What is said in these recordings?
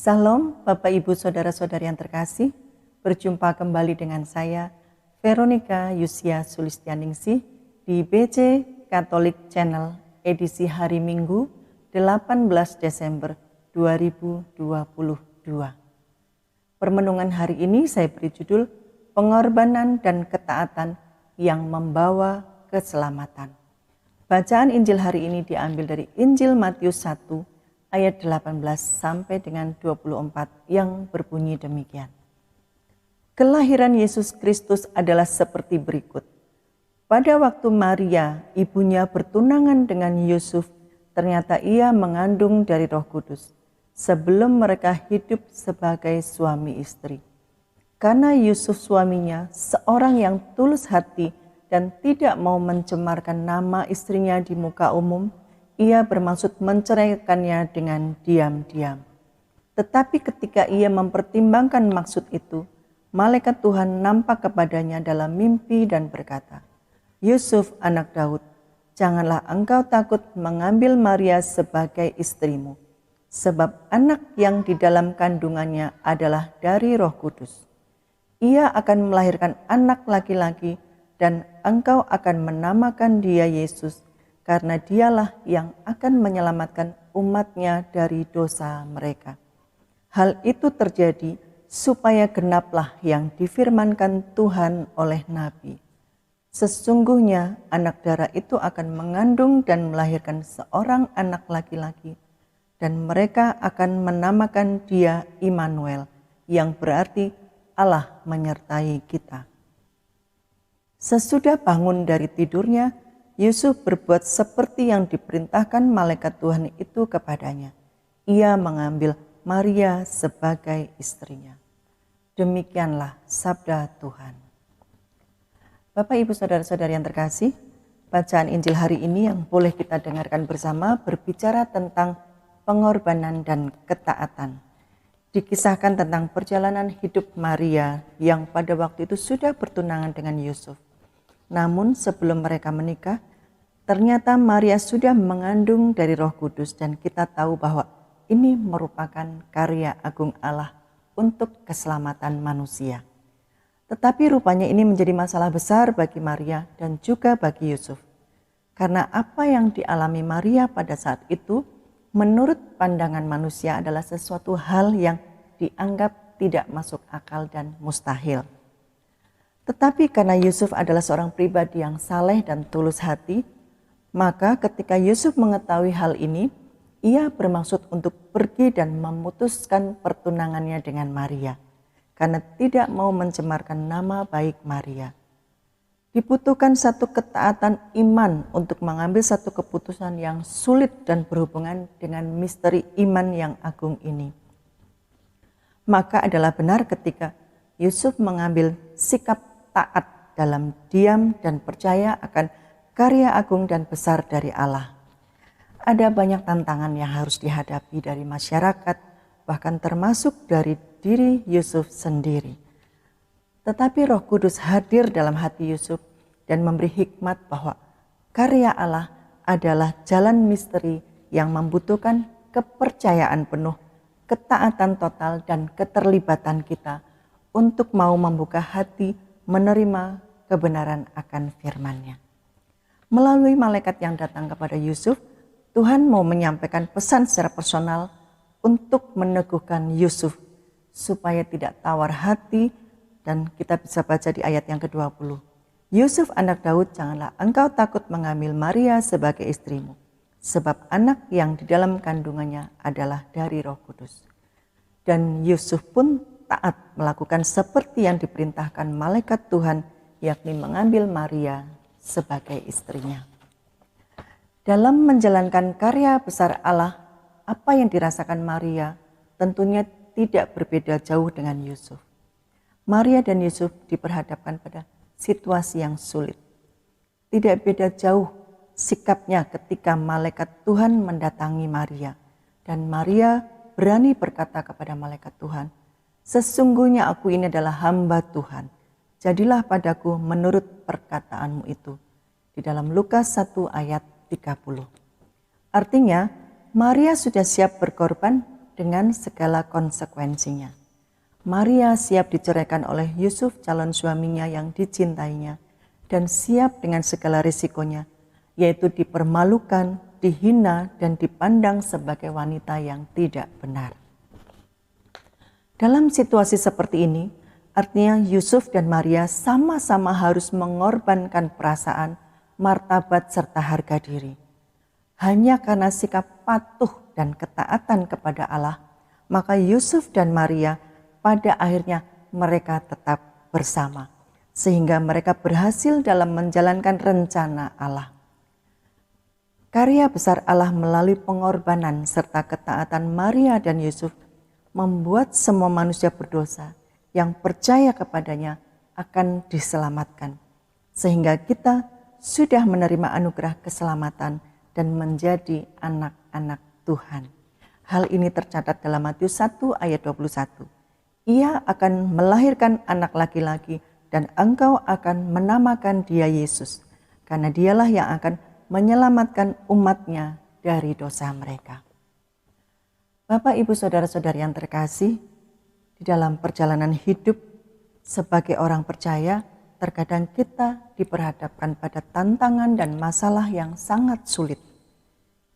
Salam Bapak Ibu Saudara-saudari yang terkasih, berjumpa kembali dengan saya Veronica Yusia Sulistianingsih di BC Katolik Channel edisi hari Minggu 18 Desember 2022. Permenungan hari ini saya beri judul Pengorbanan dan Ketaatan yang Membawa Keselamatan. Bacaan Injil hari ini diambil dari Injil Matius 1 ayat 18 sampai dengan 24 yang berbunyi demikian. Kelahiran Yesus Kristus adalah seperti berikut. Pada waktu Maria, ibunya bertunangan dengan Yusuf, ternyata ia mengandung dari Roh Kudus sebelum mereka hidup sebagai suami istri. Karena Yusuf suaminya seorang yang tulus hati dan tidak mau mencemarkan nama istrinya di muka umum, ia bermaksud menceraikannya dengan diam-diam. Tetapi ketika ia mempertimbangkan maksud itu, malaikat Tuhan nampak kepadanya dalam mimpi dan berkata, "Yusuf anak Daud, janganlah engkau takut mengambil Maria sebagai istrimu, sebab anak yang di dalam kandungannya adalah dari Roh Kudus. Ia akan melahirkan anak laki-laki dan engkau akan menamakan dia Yesus, karena dialah yang akan menyelamatkan umatnya dari dosa mereka." Hal itu terjadi supaya genaplah yang difirmankan Tuhan oleh Nabi. Sesungguhnya anak darah itu akan mengandung dan melahirkan seorang anak laki-laki, dan mereka akan menamakan dia Immanuel, yang berarti Allah menyertai kita. Sesudah bangun dari tidurnya, Yusuf berbuat seperti yang diperintahkan malaikat Tuhan itu kepadanya. Ia mengambil Maria sebagai istrinya. Demikianlah sabda Tuhan. Bapak, Ibu, Saudara-saudari yang terkasih, bacaan Injil hari ini yang boleh kita dengarkan bersama berbicara tentang pengorbanan dan ketaatan. Dikisahkan tentang perjalanan hidup Maria yang pada waktu itu sudah bertunangan dengan Yusuf. Namun sebelum mereka menikah, ternyata Maria sudah mengandung dari Roh Kudus, dan kita tahu bahwa ini merupakan karya agung Allah untuk keselamatan manusia. Tetapi rupanya ini menjadi masalah besar bagi Maria dan juga bagi Yusuf. Karena apa yang dialami Maria pada saat itu menurut pandangan manusia adalah sesuatu hal yang dianggap tidak masuk akal dan mustahil. Tetapi karena Yusuf adalah seorang pribadi yang saleh dan tulus hati, maka ketika Yusuf mengetahui hal ini, ia bermaksud untuk pergi dan memutuskan pertunangannya dengan Maria, karena tidak mau mencemarkan nama baik Maria. Dibutuhkan satu ketaatan iman untuk mengambil satu keputusan yang sulit dan berhubungan dengan misteri iman yang agung ini. Maka adalah benar ketika Yusuf mengambil sikap taat dalam diam dan percaya akan karya agung dan besar dari Allah. Ada banyak tantangan yang harus dihadapi dari masyarakat, bahkan termasuk dari diri Yusuf sendiri. Tetapi Roh Kudus hadir dalam hati Yusuf dan memberi hikmat bahwa karya Allah adalah jalan misteri yang membutuhkan kepercayaan penuh, ketaatan total, dan keterlibatan kita untuk mau membuka hati menerima kebenaran akan firman-Nya. Melalui malaikat yang datang kepada Yusuf, Tuhan mau menyampaikan pesan secara personal untuk meneguhkan Yusuf supaya tidak tawar hati, dan kita bisa baca di ayat yang ke-20. Yusuf anak Daud, janganlah engkau takut mengambil Maria sebagai istrimu, sebab anak yang di dalam kandungannya adalah dari Roh Kudus. Dan Yusuf pun taat melakukan seperti yang diperintahkan malaikat Tuhan, yakni mengambil Maria sebagai istrinya. Dalam menjalankan karya besar Allah, apa yang dirasakan Maria tentunya tidak berbeda jauh dengan Yusuf. Maria dan Yusuf diperhadapkan pada situasi yang sulit. Tidak beda jauh sikapnya ketika malaikat Tuhan mendatangi Maria, dan Maria berani berkata kepada malaikat Tuhan, "Sesungguhnya aku ini adalah hamba Tuhan, jadilah padaku menurut perkataanmu itu." Di dalam Lukas 1 ayat 30. Artinya Maria sudah siap berkorban dengan segala konsekuensinya. Maria siap diceraikan oleh Yusuf, calon suaminya yang dicintainya, dan siap dengan segala risikonya, yaitu dipermalukan, dihina, dan dipandang sebagai wanita yang tidak benar. Dalam situasi seperti ini, artinya Yusuf dan Maria sama-sama harus mengorbankan perasaan, martabat, serta harga diri. Hanya karena sikap patuh dan ketaatan kepada Allah, maka Yusuf dan Maria pada akhirnya mereka tetap bersama, sehingga mereka berhasil dalam menjalankan rencana Allah. Karya besar Allah melalui pengorbanan serta ketaatan Maria dan Yusuf membuat semua manusia berdosa yang percaya kepadanya akan diselamatkan, sehingga kita sudah menerima anugerah keselamatan dan menjadi anak-anak Tuhan. Hal ini tercatat dalam Matius 1 ayat 21. Ia akan melahirkan anak laki-laki dan engkau akan menamakan dia Yesus, karena dialah yang akan menyelamatkan umatnya dari dosa mereka. Bapak, Ibu, Saudara-saudari yang terkasih, di dalam perjalanan hidup sebagai orang percaya, terkadang kita diperhadapkan pada tantangan dan masalah yang sangat sulit.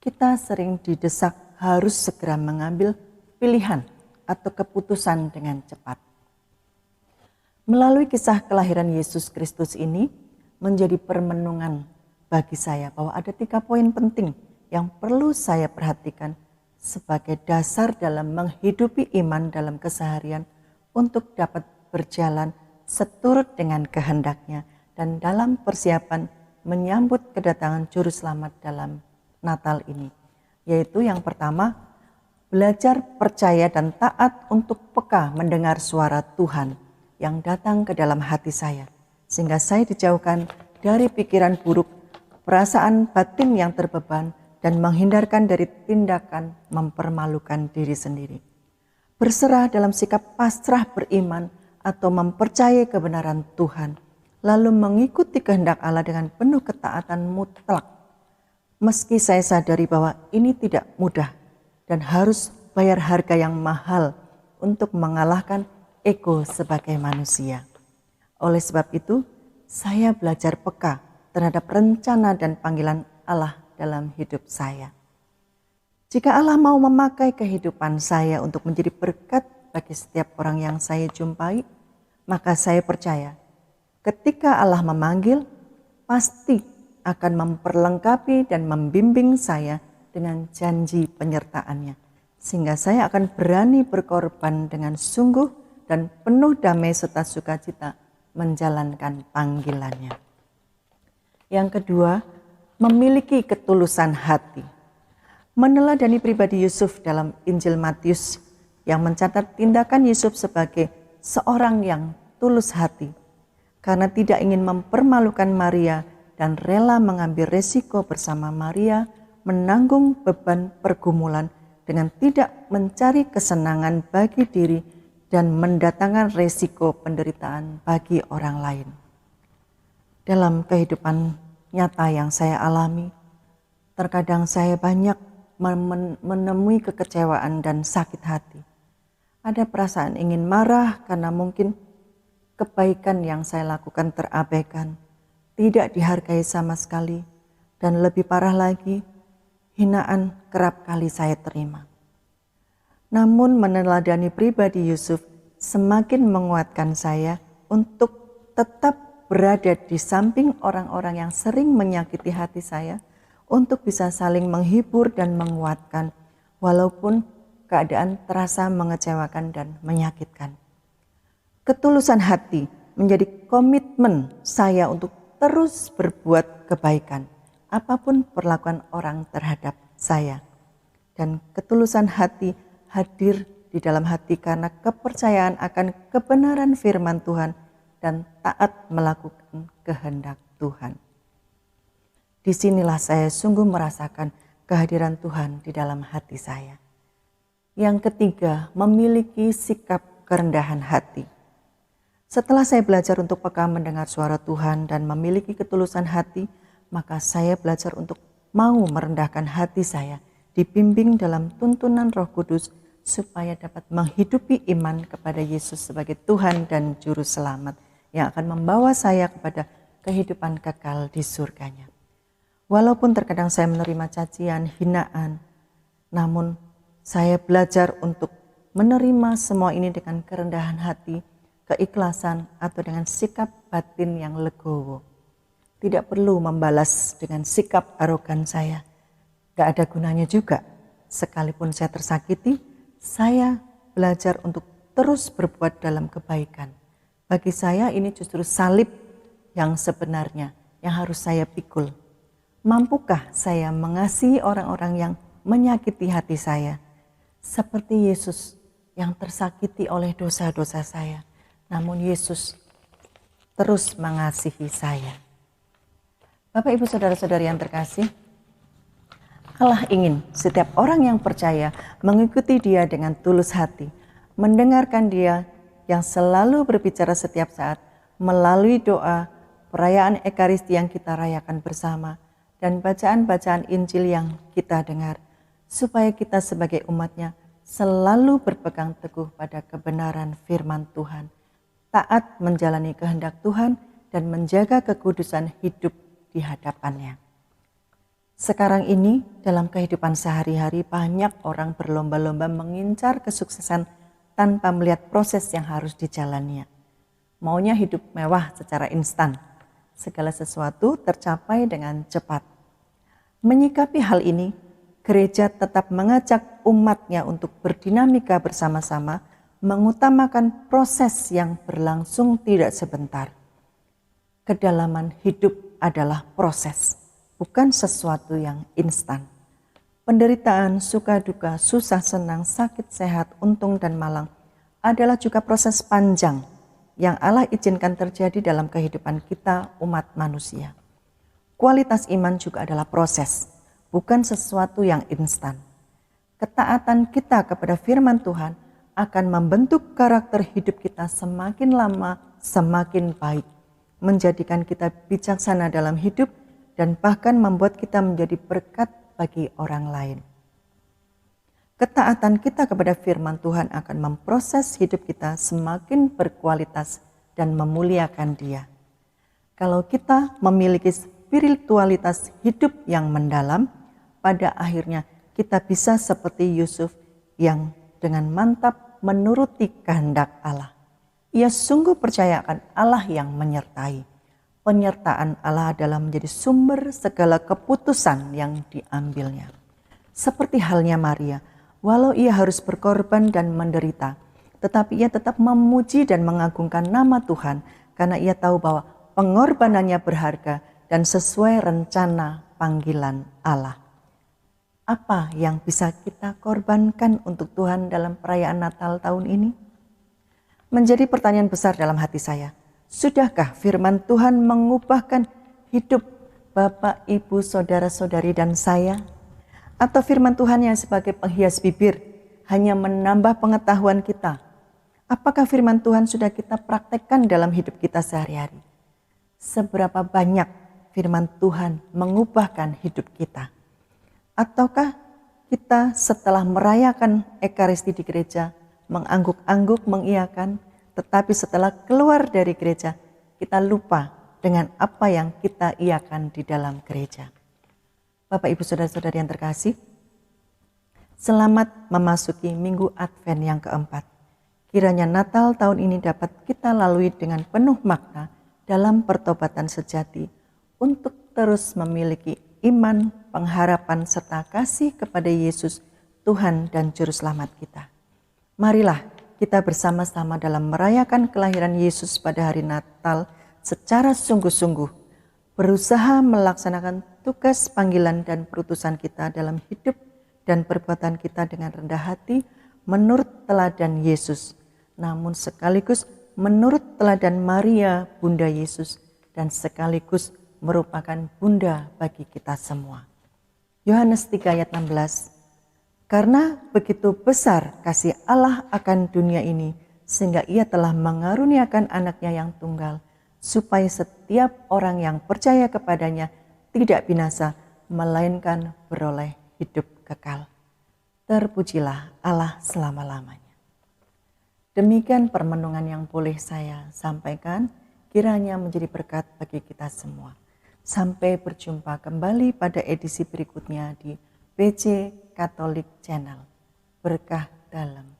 Kita sering didesak harus segera mengambil pilihan atau keputusan dengan cepat. Melalui kisah kelahiran Yesus Kristus ini menjadi permenungan bagi saya bahwa ada 3 poin penting yang perlu saya perhatikan sebagai dasar dalam menghidupi iman dalam keseharian untuk dapat berjalan seturut dengan kehendaknya dan dalam persiapan menyambut kedatangan Juru Selamat dalam Natal ini. Yaitu yang pertama, belajar percaya dan taat untuk peka mendengar suara Tuhan yang datang ke dalam hati saya, sehingga saya dijauhkan dari pikiran buruk, perasaan batin yang terbeban, dan menghindarkan dari tindakan mempermalukan diri sendiri. Berserah dalam sikap pasrah beriman atau mempercayai kebenaran Tuhan, lalu mengikuti kehendak Allah dengan penuh ketaatan mutlak. Meski saya sadari bahwa ini tidak mudah, dan harus bayar harga yang mahal untuk mengalahkan ego sebagai manusia. Oleh sebab itu, saya belajar peka terhadap rencana dan panggilan Allah dalam hidup saya. Jika Allah mau memakai kehidupan saya untuk menjadi berkat bagi setiap orang yang saya jumpai, maka saya percaya ketika Allah memanggil, pasti akan memperlengkapi dan membimbing saya dengan janji penyertaannya, sehingga saya akan berani berkorban dengan sungguh dan penuh damai serta sukacita menjalankan panggilannya. Yang kedua, memiliki ketulusan hati. Meneladani pribadi Yusuf dalam Injil Matius yang mencatat tindakan Yusuf sebagai seorang yang tulus hati, karena tidak ingin mempermalukan Maria dan rela mengambil resiko bersama Maria menanggung beban pergumulan dengan tidak mencari kesenangan bagi diri dan mendatangkan resiko penderitaan bagi orang lain. Dalam kehidupan nyata yang saya alami, terkadang saya banyak menemui kekecewaan dan sakit hati. Ada perasaan ingin marah karena mungkin kebaikan yang saya lakukan terabaikan, tidak dihargai sama sekali, dan lebih parah lagi, hinaan kerap kali saya terima. Namun meneladani pribadi Yusuf semakin menguatkan saya untuk tetap berada di samping orang-orang yang sering menyakiti hati saya, untuk bisa saling menghibur dan menguatkan walaupun keadaan terasa mengecewakan dan menyakitkan. Ketulusan hati menjadi komitmen saya untuk terus berbuat kebaikan apapun perlakuan orang terhadap saya. Dan ketulusan hati hadir di dalam hati karena kepercayaan akan kebenaran firman Tuhan dan taat melakukan kehendak Tuhan. Disinilah saya sungguh merasakan kehadiran Tuhan di dalam hati saya. Yang ketiga, memiliki sikap kerendahan hati. Setelah saya belajar untuk peka mendengar suara Tuhan dan memiliki ketulusan hati, maka saya belajar untuk mau merendahkan hati saya, dibimbing dalam tuntunan Roh Kudus, supaya dapat menghidupi iman kepada Yesus sebagai Tuhan dan Juru Selamat yang akan membawa saya kepada kehidupan kekal di surganya. Walaupun terkadang saya menerima cacian, hinaan, namun saya belajar untuk menerima semua ini dengan kerendahan hati, keikhlasan, atau dengan sikap batin yang legowo. Tidak perlu membalas dengan sikap arogan saya. Gak ada gunanya juga. Sekalipun saya tersakiti, saya belajar untuk terus berbuat dalam kebaikan. Bagi saya ini justru salib yang sebenarnya yang harus saya pikul. Mampukah saya mengasihi orang-orang yang menyakiti hati saya? Seperti Yesus yang tersakiti oleh dosa-dosa saya. Namun Yesus terus mengasihi saya. Bapak, Ibu, Saudara-saudari yang terkasih, Allah ingin setiap orang yang percaya mengikuti Dia dengan tulus hati, mendengarkan Dia yang selalu berbicara setiap saat melalui doa, perayaan Ekaristi yang kita rayakan bersama, dan bacaan-bacaan Injil yang kita dengar, supaya kita sebagai umat-Nya selalu berpegang teguh pada kebenaran firman Tuhan, taat menjalani kehendak Tuhan, dan menjaga kekudusan hidup di hadapannya. Sekarang ini dalam kehidupan sehari-hari banyak orang berlomba-lomba mengincar kesuksesan tanpa melihat proses yang harus dijalannya. Maunya hidup mewah secara instan, segala sesuatu tercapai dengan cepat. Menyikapi hal ini, gereja tetap mengajak umatnya untuk berdinamika bersama-sama, mengutamakan proses yang berlangsung tidak sebentar. Kedalaman hidup adalah proses, bukan sesuatu yang instan. Penderitaan, suka duka, susah senang, sakit sehat, untung dan malang adalah juga proses panjang yang Allah izinkan terjadi dalam kehidupan kita umat manusia. Kualitas iman juga adalah proses, bukan sesuatu yang instan. Ketaatan kita kepada firman Tuhan akan membentuk karakter hidup kita semakin lama semakin baik, menjadikan kita bijaksana dalam hidup, dan bahkan membuat kita menjadi berkat bagi orang lain. Ketaatan kita kepada firman Tuhan akan memproses hidup kita semakin berkualitas dan memuliakan Dia. Kalau kita memiliki spiritualitas hidup yang mendalam, pada akhirnya kita bisa seperti Yusuf yang dengan mantap menuruti kehendak Allah. Ia sungguh percaya akan Allah yang menyertai. Penyertaan Allah adalah menjadi sumber segala keputusan yang diambilnya. Seperti halnya Maria, walau ia harus berkorban dan menderita, tetapi ia tetap memuji dan mengagungkan nama Tuhan karena ia tahu bahwa pengorbanannya berharga dan sesuai rencana panggilan Allah. Apa yang bisa kita korbankan untuk Tuhan dalam perayaan Natal tahun ini? Menjadi pertanyaan besar dalam hati saya. Sudahkah firman Tuhan mengubahkan hidup Bapak, Ibu, Saudara-saudari dan saya? Atau firman Tuhan yang sebagai penghias bibir hanya menambah pengetahuan kita? Apakah firman Tuhan sudah kita praktekkan dalam hidup kita sehari-hari? Seberapa banyak firman Tuhan mengubahkan hidup kita? Ataukah kita setelah merayakan Ekaristi di gereja, mengangguk-angguk, mengiyakan, tetapi setelah keluar dari gereja, kita lupa dengan apa yang kita iakan di dalam gereja. Bapak, Ibu, Saudara-saudari yang terkasih, selamat memasuki Minggu Advent yang keempat. Kiranya Natal tahun ini dapat kita lalui dengan penuh makna dalam pertobatan sejati untuk terus memiliki iman, pengharapan, serta kasih kepada Yesus, Tuhan dan Juru Selamat kita. Marilah kita bersama-sama dalam merayakan kelahiran Yesus pada hari Natal secara sungguh-sungguh, berusaha melaksanakan tugas panggilan dan perutusan kita dalam hidup dan perbuatan kita dengan rendah hati menurut teladan Yesus, namun sekaligus menurut teladan Maria, Bunda Yesus, dan sekaligus merupakan bunda bagi kita semua. Yohanes 3 ayat 16. Karena begitu besar kasih Allah akan dunia ini, sehingga ia telah mengaruniakan anaknya yang tunggal, supaya setiap orang yang percaya kepadanya tidak binasa, melainkan beroleh hidup kekal. Terpujilah Allah selama-lamanya. Demikian permenungan yang boleh saya sampaikan, kiranya menjadi berkat bagi kita semua. Sampai berjumpa kembali pada edisi berikutnya di PJ Katolik Channel. Berkah dalam